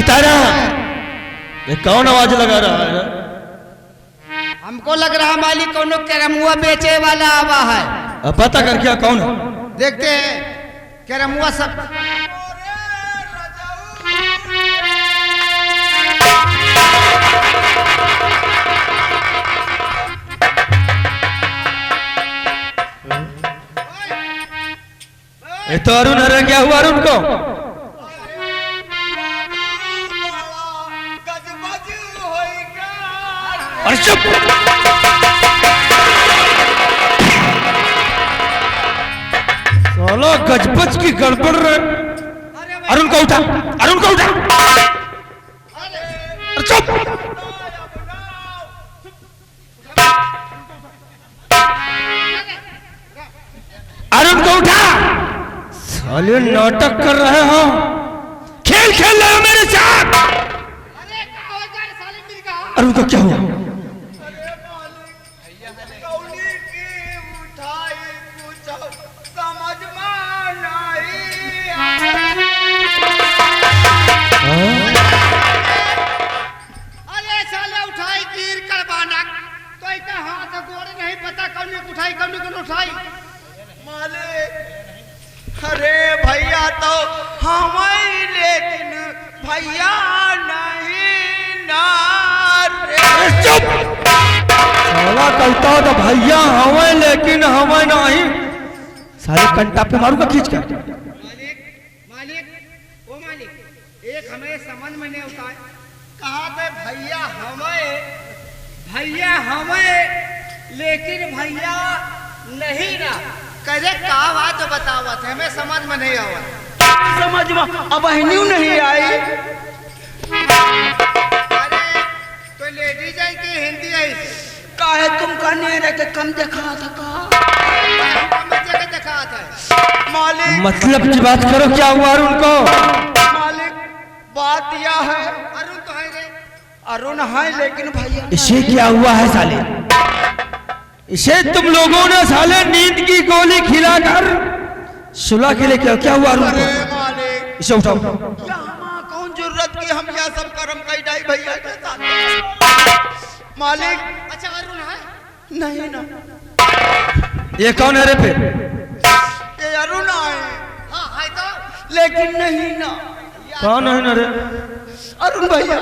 सितारा ये कौन आवाज लगा रहा है? हमको लग रहा मालिक कोनो कैरमुआ बेचे वाला आवा है। अब पता कर क्या कौन है? देखते हैं कैरमुआ सब। ये तो अरुण है। क्या हुआ अरुण को? अरे चुप! साला गजबज की गड़बड़ है। अरुण को उठा, अरुण को उठा। अरे चुप! अरुण को उठा। साले नाटक कर रहे हो, खेल खेल रहे हो मेरे साथ। अरुण को क्या हुआ? अरे भैया तो हमें लेकिन भैया नहीं ना रे। चुप! साला कहता तो भैया हमें लेकिन हमें नहीं। साले कंटा पे मारूंगा खींच कर। मालिक मालिक ओ मालिक, एक हमें समझ में नहीं होता है। कहा थे भैया हमें लेकिन भैया नहीं ना। करे का बात तो बतावत है, हमें समझ में नहीं आवा। समझ में अब न्यू नहीं आई। अरे तो लेडीज है कि हिंदी है? काहे तुम कहने रहे कि कम देखा था? कम देखा था मालिक। मतलब की बात करो, क्या हुआ अरुण को? मालिक बात यह है, अरुण तो है रे। अरुण है लेकिन भैया इसे क्या हुआ है साले? इसे तुम लोगों ने साले नींद की गोली खिलाकर सुला के लिए क्या हुआ अरुण को? मालिक इसे उठाओ। कौन जरूरत की हम यह सब कर्म कई डाई भैया के साथ। मालिक अच्छा अरुण है? नहीं ना। ये कौन है रे पे? ये अरुण है। हाँ है तो लेकिन नहीं ना। कौन है ना रे? अरुण भैया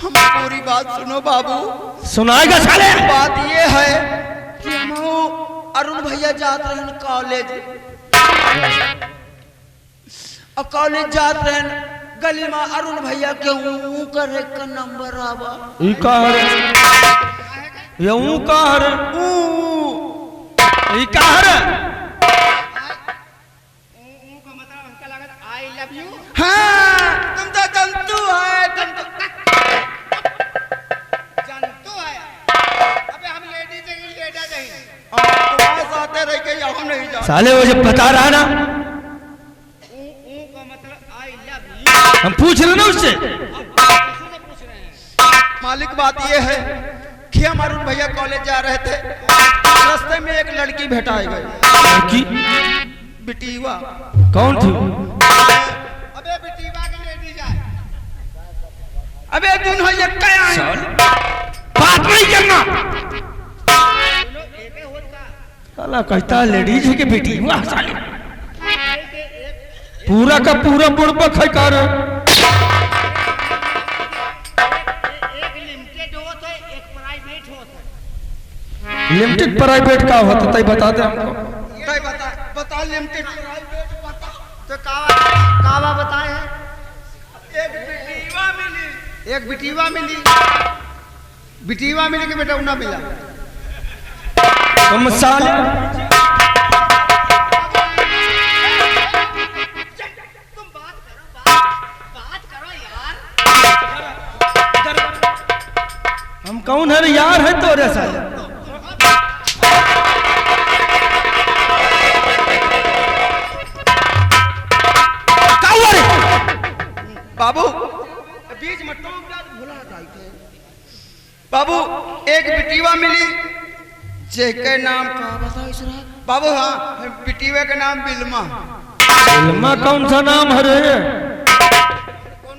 हम पूरी बात सुनो बाबू। सुनाएगा साले? बात ये है कि हम अरुण भैया जात रहे कॉलेज, और कॉलेज जात रहे गली में अरुण भैया के ऊ करे का नंबर आवा। ई का है? ये ऊ का है? ई का है? ऊ का मतलब हमका लागत आई लव यू। हाँ तुम तो जंतु है, जंतु है। अबे हम लेडीज नहीं लेडा नहीं। तुम्हारे साथ रह के हम नहीं जा। साले वो जब बता रहा ना, ऊ का मतलब आई लव यू। हम पूछ रहे ना उससे। पूछ रहे हैं। मालिक बात ये है कि हम अरुण भैया कॉलेज जा रहे थे, रास्ते में एक लड़की भेटाई गई। लड़की? बिटीवा। कौन थी? अबे बिटीवा की लेडीज है। अबे दिन हो ये क्या है? बात नहीं करना। साला कहता लेडीज है कि बेटी हुआ साले। पूरा का पूरा बुड़बक है कर। एक लिमिटेड होता है, एक प्राइवेट होता है। लिमिटेड प्राइवेट का होता है बता दे हमको। तय बता लिमिटेड प्राइवेट बता। तो कावा बताए है। एक बिटीवा मिली, एक बिटीवा मिली। बिटीवा मिली कि बेटा उना मिला? तुम साले तुम बात करो यार। हम कौन है यार? है तो रे साले। बाबू बीच में टोक भुला जाते। बाबू एक बिटीवा मिली जेके नाम का बताओ बाबू? हाँ बिटीवा का नाम बिल्मा। बिल्मा कौन सा नाम है रे? कौन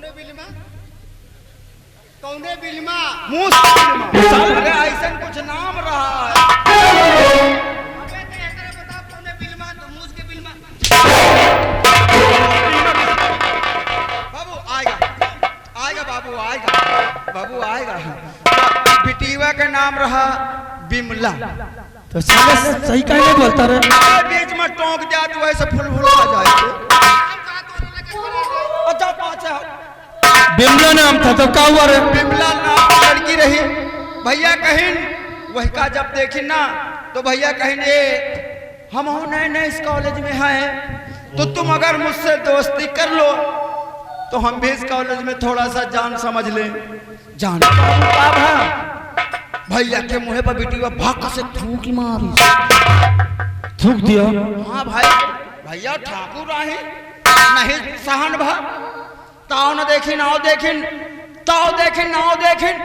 कौने बिल्मा मूस बिल्मा अरे ऐसा कुछ नाम रहा है अबे तो एकरा बता कौने बिल्मा तो मूस के बिल्मा बाबू आएगा आएगा बाबू आएगा बाबू आएगा बिटिया का नाम रहा बिमला तो साले सही कहने बोलता रे बीच में टोंक दिया तो ऐसे फुल आ जाए अच्छा पाछा बिमला नाम था तो क्या हुआ रे बिमला नाम लड़की रही भैया कहीं वही का जब देखी ना तो भैया कहीं ये हम नए नए इस कॉलेज में हैं तो तुम अगर मुझसे दोस्ती कर लो तो हम भी इस कॉलेज में थोड़ा सा जान समझ लें जान भैया के मुँह पर बिटिया भाग से थूक मारी थूक दिया हाँ भाई भैया ठाकुर आहे नहीं सहन भा ताव न देखी नाव देखिन ताव देखिन नाव देखिन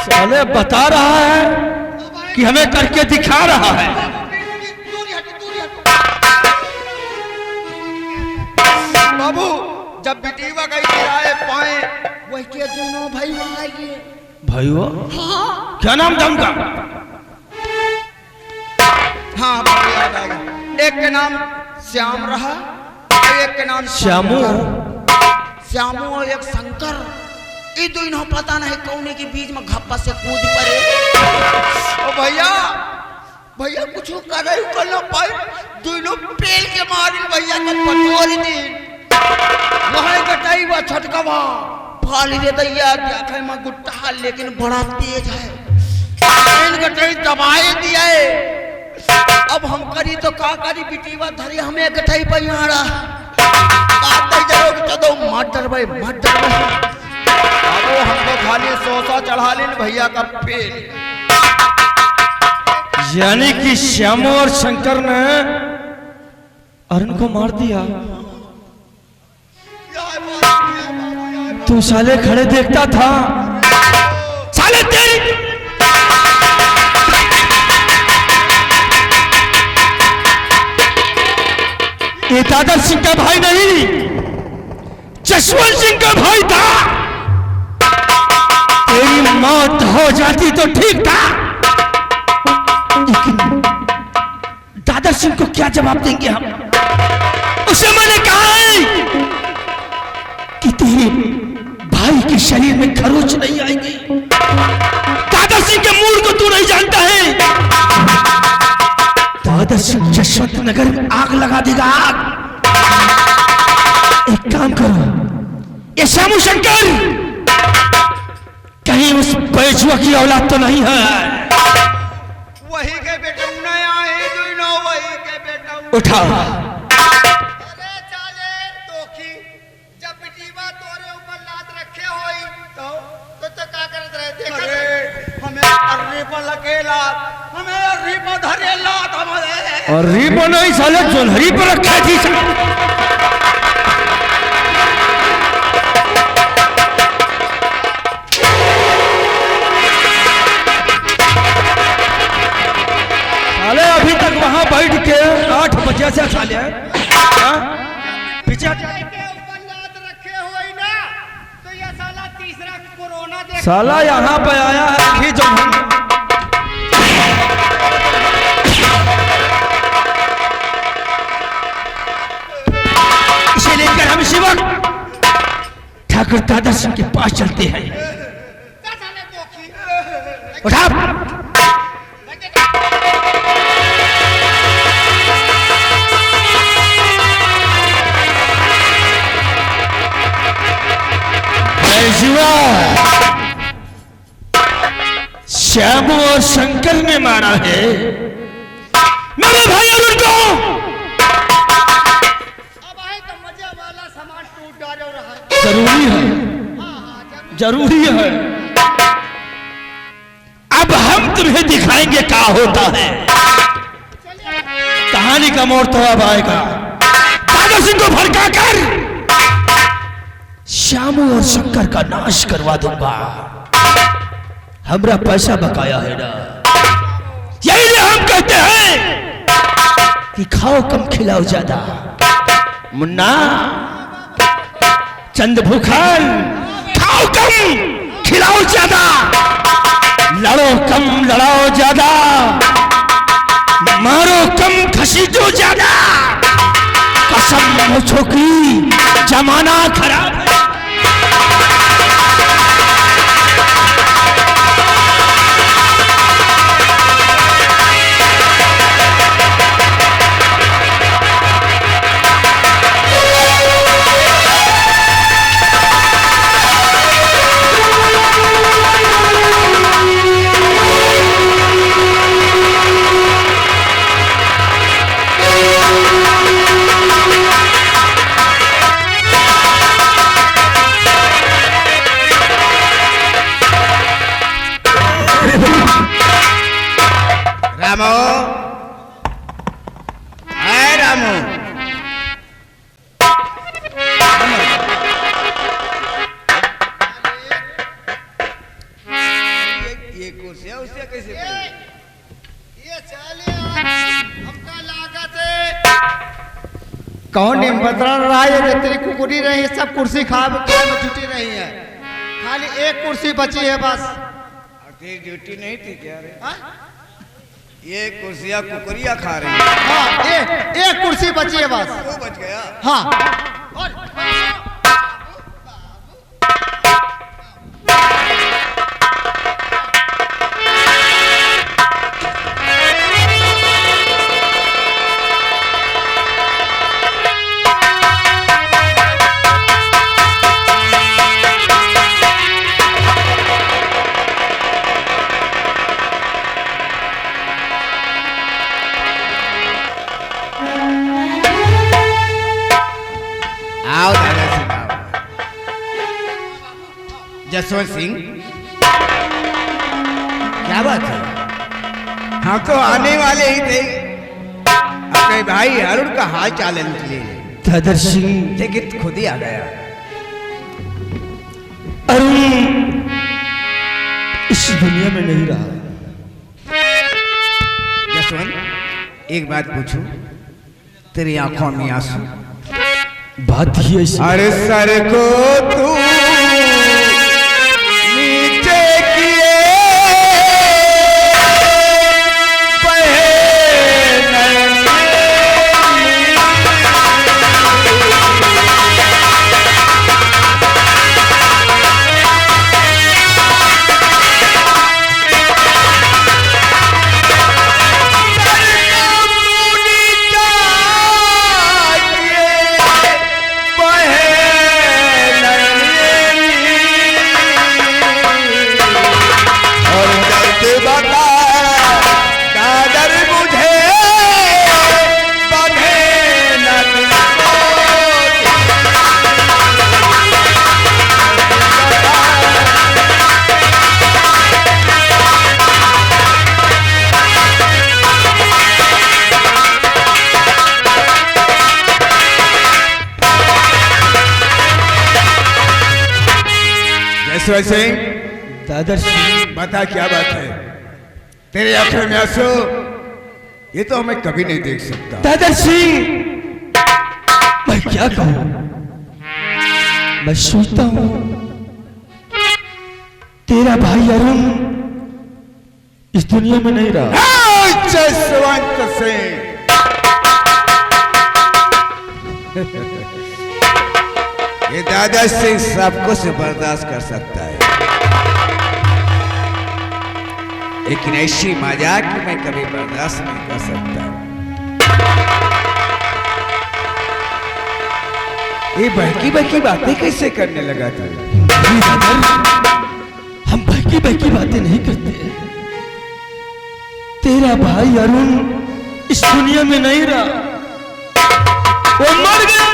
साले बता रहा है कि हमें करके दिखा रहा है बाबू जब बिटिया कहीं गिराए पाए वही के दोनों भाई आएंगे भाइयों क्या नाम था उनका हाँ बाबू याद आएगा एक के नाम श्याम रहा और एक के नाम श्यामू श्यामू और एक शंकर ये दोनों पता नहीं कौने के बीच में घप्पा से कूद पड़े ओ भैया भैया कुछ करे कर ना पाए दोनों पेल के मारिन भैया का पटोरी दी वहां कटाई हुआ छटकवा फाली दे दैया क्या में गुट्टा लेकिन बड़ा तेज है पेल कटाई दबाए दिया है अब हम करी तो का करी बिटिया धरी हमें कटाई पे यारा काट जाओगे तो दो मटर भाई अब हमको खाली सोसा चढ़ा लेन भैया का पेट यानी कि श्यामू और शंकर ने अरुण को मार दिया तू साले खड़े देखता था साले तेरी ये दादा सिंह का भाई नहीं जसवंत सिंह का भाई था तेरी मौत हो जाती तो ठीक था लेकिन दादा सिंह को क्या जवाब देंगे हम उसे मैंने कहा है कि तेरे भाई के शरीर में खरोच नहीं आएंगी दादा सिंह के मूल को तू नहीं जानता है दादा सिंह जसवंत नगर में आग लगा देगा आग एक काम करो ये श्यामू शंकर कहीं उस बैजुआ की औलाद तो नहीं है वही के बेटा नहीं आए दोनों वही के बेटा उठा अरे चाले तोखी जब बिटिया तोरे ऊपर लात रखे होई तो का करत रहे देख अरे हमें अर्री पर लकेला हमें अर्री पर धरे लात हमारे और रीबो नहीं साले जोलहरी पर रखा थी साले अभी तक वहां बैठ के 8 बजे से साले पीछे के ऊपर लात रखे होई ना तो ये साला तीसरा कोरोना देख साला यहाँ पे आया है कि जो इसे लेकर हम इसी वक्त ठाकुर दादा सिंह के पास चलते हैं साले तोखी उठा श्यामू और शंकर ने मारा है मेरे भाई अरुण को अब आए तो मजे वाला सामान टूट डालो रहा है जरूरी है जरूरी है अब हम तुम्हें दिखाएंगे क्या होता है कहानी का मोड़ तो अब आएगा दादा सिंह को भड़का कर श्यामू और शंकर का नाश करवा दूंगा। हमरा पैसा बकाया है ना, यही लिए हम कहते हैं कि खाओ कम खिलाओ ज्यादा। मुन्ना चंद भूखल, खाओ कम खिलाओ ज्यादा, लड़ो कम लड़ाओ ज्यादा, मारो कम घसीटो ज्यादा। कसम मुझो की जमाना खराब है। रामू, हाय रामू, ये कुर्सियाँ उससे कैसे ये चलिए हमका लागत है कौन नहीं बता रहा है। तेरी कुकुरी रही सब कुर्सी खा में छुट्टी रही है, खाली एक कुर्सी बची है बस। और तेरी ड्यूटी नहीं थी क्या रे? ये कुर्सियाँ कुकुरिया खा रही है। हाँ, एक कुर्सी बची है बस। वो बच गया। हाँ। आओ दादा सिंह, जसवंत सिंह, क्या बात है? हाँ तो आने वाले ही थे, अपने भाई अरुण का हाल चाल लेने के लिए। दादा सिंह, लेकिन खुद ही आ गया। अरुण इस दुनिया में नहीं रहा। जसवंत, एक बात पूछूं, तेरी आंखों में आंसू? बात ही ऐसी। अरे सर को तू नीचे किए वैसे दादा सिंह, बता क्या बात है? तेरे आंखों में आंसू, ये तो मैं कभी नहीं देख सकता। दादा सिंह, मैं क्या कहूं? मैं सोचता हूं तेरा भाई अरुण इस दुनिया में नहीं रहा। जसवंत सिंह, ये दादा सिंह सब कुछ बर्दाश्त कर सकता है, लेकिन ऐसी मजाक मैं कभी बर्दाश्त नहीं कर सकता। ये बहकी बहकी बातें कैसे करने लगा था? हम बहकी बहकी बातें नहीं करते। तेरा भाई अरुण इस दुनिया में नहीं रहा, वो मर गया।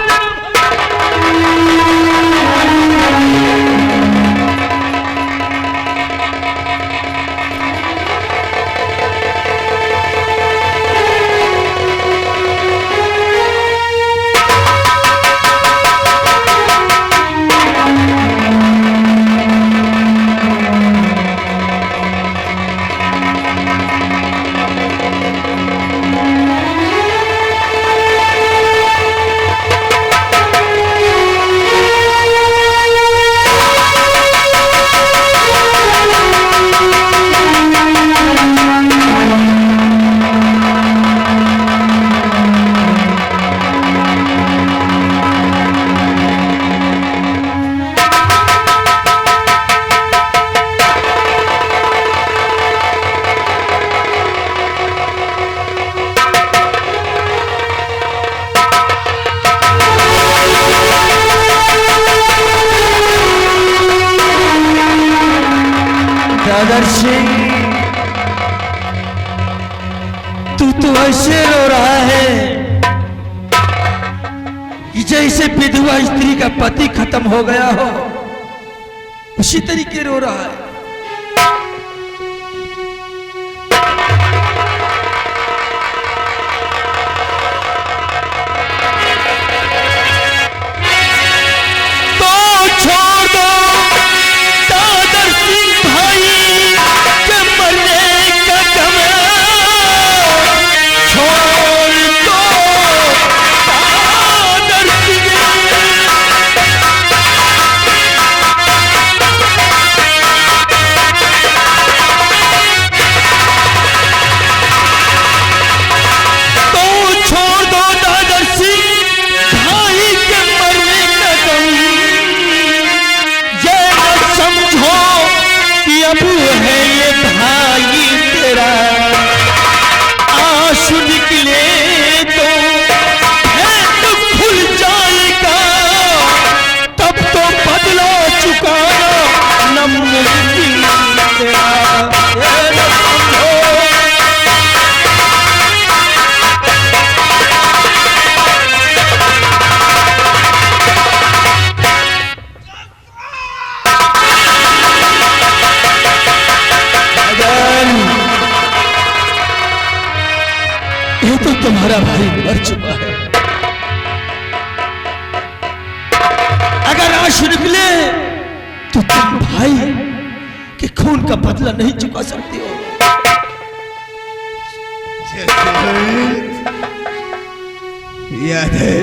दादर सिंह, तू तो ऐसे रो रहा है कि जैसे विधवा स्त्री का पति खत्म हो गया हो, उसी तरीके रो रहा है। तुम्हारा भाई मर चुका है। अगर आंसू निकले तो तुम भाई के खून का बदला नहीं चुका सकते हो। याद है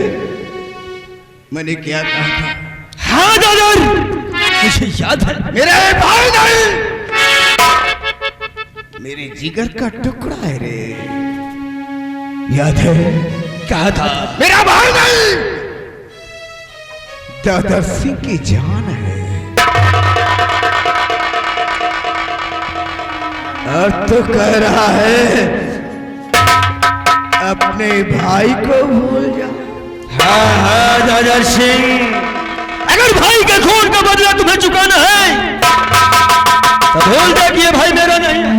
मैंने क्या कहा था? हाँ दादा, मुझे याद है। मेरे भाई नहीं, मेरे जिगर का टुकड़ा है रे। याद है? कहा था मेरा भाई नहीं, दादर सिंह की जान है। और तो कह रहा है अपने भाई को भूल जा। हाँ हाँ दादर सिंह, अगर भाई के खून का बदला तुम्हें चुकाना है तो भूल जा कि ये भाई मेरा नहीं है।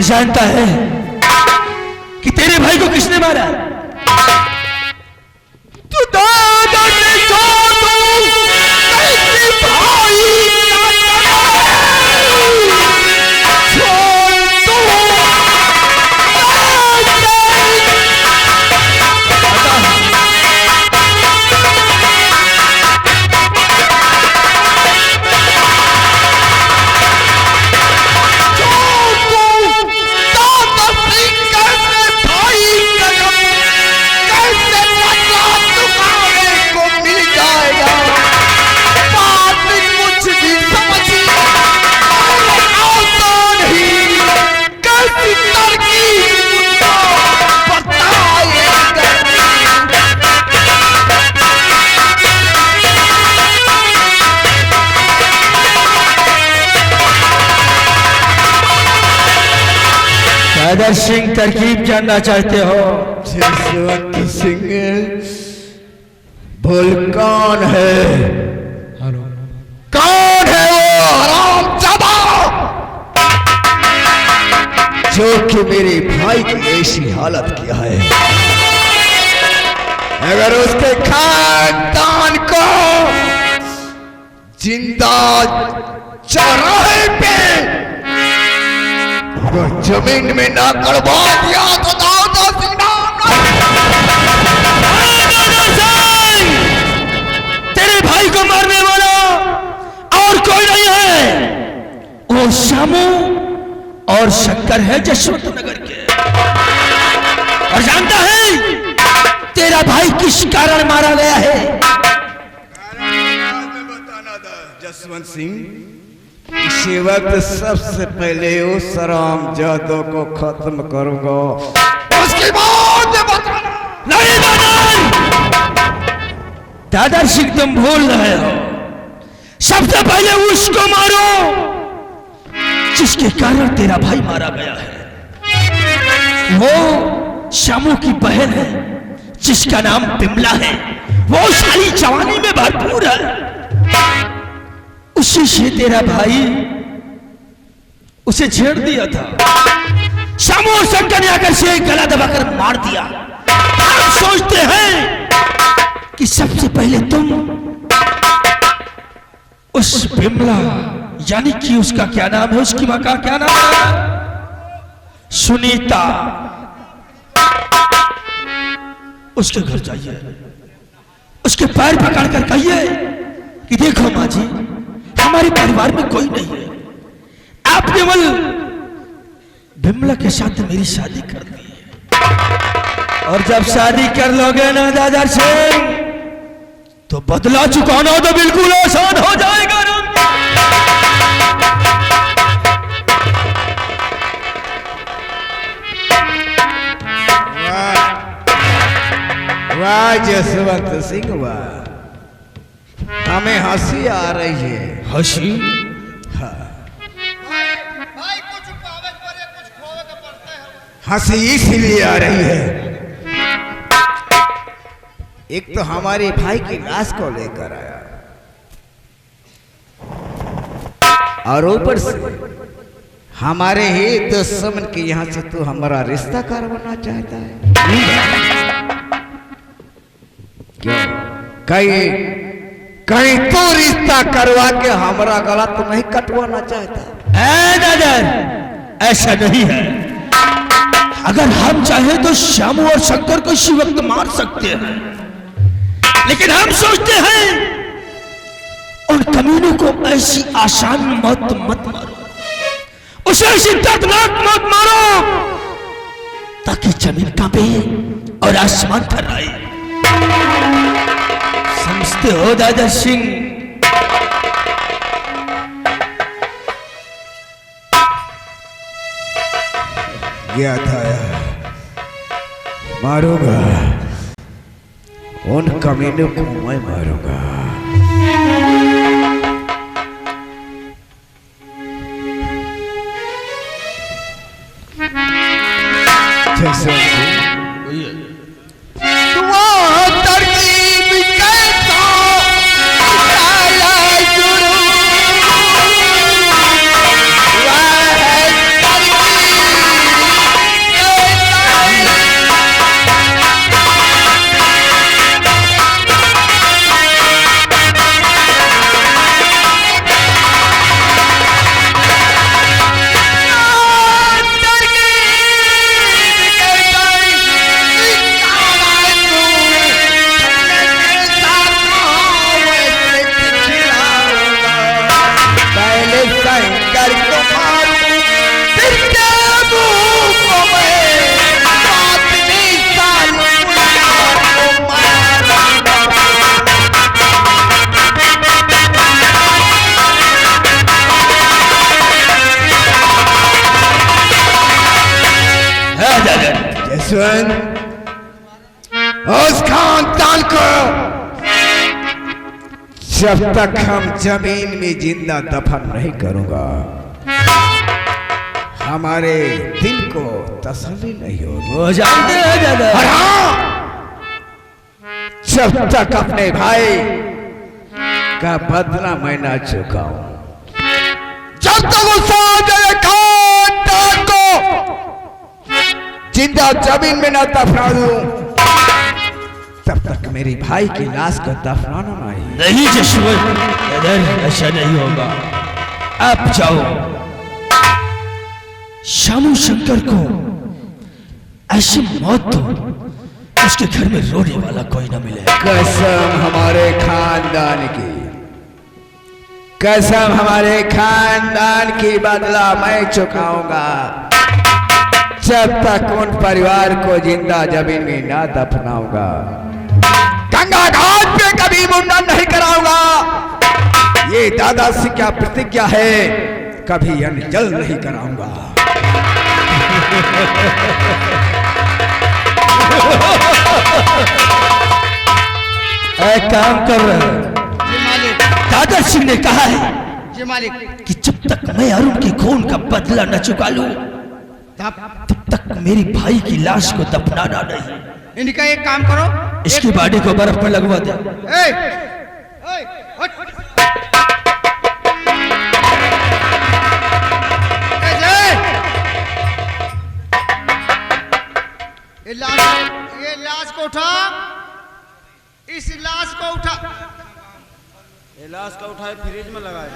जानता है कि तेरे भाई को किसने मारा? तू दादा ने छोड़ दो भाई दादर सिंह तरकीब जानना चाहते हो? जसवंत सिंह भूल कौन है? कौन है वो हरामजादा जो कि मेरे भाई की ऐसी हालत किया है? अगर उसके खानदान को जिंदा चौराहे पे जमीन में ना करवा दिया तो दाऊद सिंह तेरे भाई को मारने वाला और कोई नहीं है, वो शामू और शंकर है जशवंत नगर के। और जानता है तेरा भाई किस कारण मारा गया है? बताना था जसवंत सिंह। इसी वक्त सबसे पहले उस हरामजादों को खत्म करूंगा, उसके बाद बताना। नहीं दादर सिंह, तुम भूल रहे हो। सबसे पहले उसको मारो जिसके कारण तेरा भाई मारा गया है। वो शामू की बहन है जिसका नाम बिमला है। वो सारी जवानी में भरपूर है, उसी से तेरा भाई उसे छेड़ दिया था। श्यामू और शंकर ने आकर से गला दबाकर मार दिया। हम सोचते हैं कि सबसे पहले तुम उस बिमला, यानी कि उसका क्या नाम है, उसकी मां का क्या नाम है, सुनीता, उसके घर जाइए, उसके पैर पकड़कर कहिए कि देखो मां जी, हमारे परिवार में कोई नहीं है, आप केवल बिमला के साथ मेरी शादी कर दी है, और जब शादी कर लोगे ना दादा सिंह, तो बदला चुकाना तो बिल्कुल आसान हो जाएगा ना। वाह जसवंत सिंह वाह, हमें हंसी आ रही है। हंसी? हाँ, भाई कुछ पावे परे कुछ खोवे का पड़ता है। हंसी इसलिए आ रही है, एक तो हमारे भाई की लाश को लेकर आया, और ऊपर से हमारे ही दुश्मन के यहाँ से तू हमारा रिश्ता करवाना चाहता है। क्यों? कहीं तो रिश्ता करवा के हमारा गला तो नहीं कटवाना चाहता? दादा ऐसा नहीं है, अगर हम चाहे तो श्यामू और शंकर को इसी वक्त मार सकते हैं, लेकिन हम सोचते हैं उन कमीनों को ऐसी आसान मौत मत मारो, उसे ऐसी दर्दनाक मौत मारो ताकि जमीन कांपे और आसमान थर्राए। समझते हो दादा सिंह? गया था मारूंगा, उन कमीनों को मैं मारूंगा। उस खानदान को जब तक हम जमीन में जिंदा दफन नहीं करूंगा, हमारे दिल को तसल्ली नहीं होगी। वो जानते हैं दादा? और हाँ, जब तक अपने भाई का बदला मैं ना चुकाऊं, जब तक उस खानदान को जिंदा जमीन में ना दफना दूं, तब तक मेरी भाई की लाश को दफनाना नहीं जशवंत, ऐसा नहीं होगा। आप जाओ, श्यामू शंकर को ऐसी मौत दो उसके घर में रोने वाला कोई ना मिले। कसम हमारे खानदान की, कसम हमारे खानदान की बदला मैं चुकाऊंगा, जब तक उन परिवार को जिंदा जमीन में ना दफनाऊंगा, गंगा घाट पे कभी मुंडन नहीं कराऊंगा। ये दादा से क्या प्रतिज्ञा है, कभी अन्न जल नहीं कराऊंगा। एक काम कर रहे हैं, दादा सिंह ने कहा है जी मालिक कि जब तक मैं अरुण के खून का बदला न चुका लूं, तब तक मेरी भाई की लाश को दफनाना नहीं। इनका एक काम करो, इसकी बॉडी को बर्फ में लगवा दे। ए, ए, हट। को उठा, इस लाश को उठा। ये लाश का उठाए फ्रिज में लगाए।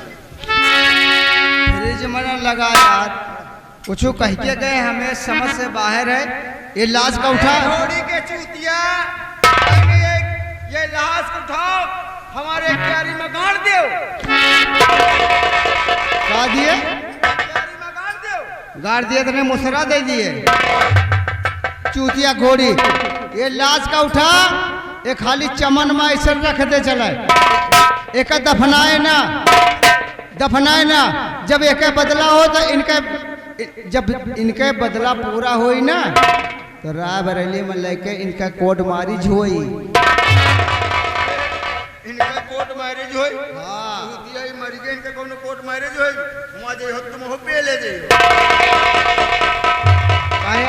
फ्रिज में न लगा यार, कुछ कह के गए, हमें समझ से बाहर है। ये लाश का उठा। घोड़ी के चूतिया, ये लाश को उठाओ, हमारे क्यारी में गाड़ दो। कहा दिए? क्यारी में गाड़ दो। गाड़ दिए तो मुसरा दे दिए। चूतिया घोड़ी, ये लाश का उठा, ये खाली चमन में ऐसे रख दे चला, एक दफनाए ना, दफनाए ना। जब एक बदला हो तो इनके, जब इनके बदला पूरा होई ना तो रायबरेली में लेके इनका कोर्ट मैरिज होई। इनका कोर्ट मैरिज होई। हाँ। चूतिया ही मर गए, इनका कौन कोर्ट मैरिज होई। वहाँ जे हो तुम हो पे ले जाइयो। काहे